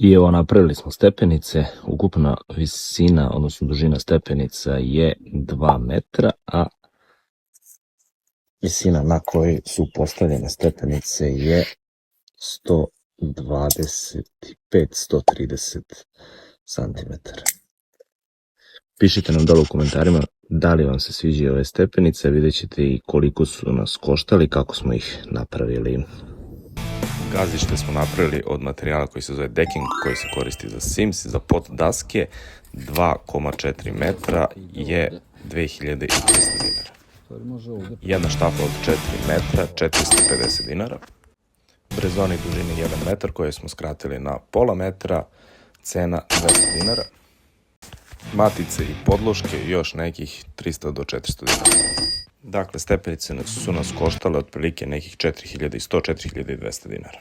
I evo, napravili smo stepenice, ukupna visina, odnosno dužina stepenica je 2 metra, a visina na kojoj su postavljene stepenice je 125-130 cm. Pišite nam dole u komentarima da li vam se sviđaju ove stepenice, vidjet ćete i koliko su nas koštali, kako smo ih napravili. Gazište smo napravili od materijala koji se zove decking, koji se koristi za Sims, za pod daske. 2,4 metra je 2300 dinara. Jedna štapa od 4 metra, 450 dinara. Brezoni dužine 1 metar koje smo skratili na pola metra, cena 200 dinara. Matice i podloške još nekih 300 do 400 dinara. Dakle, stepenice su nas koštale otprilike nekih 4100-4200 dinara.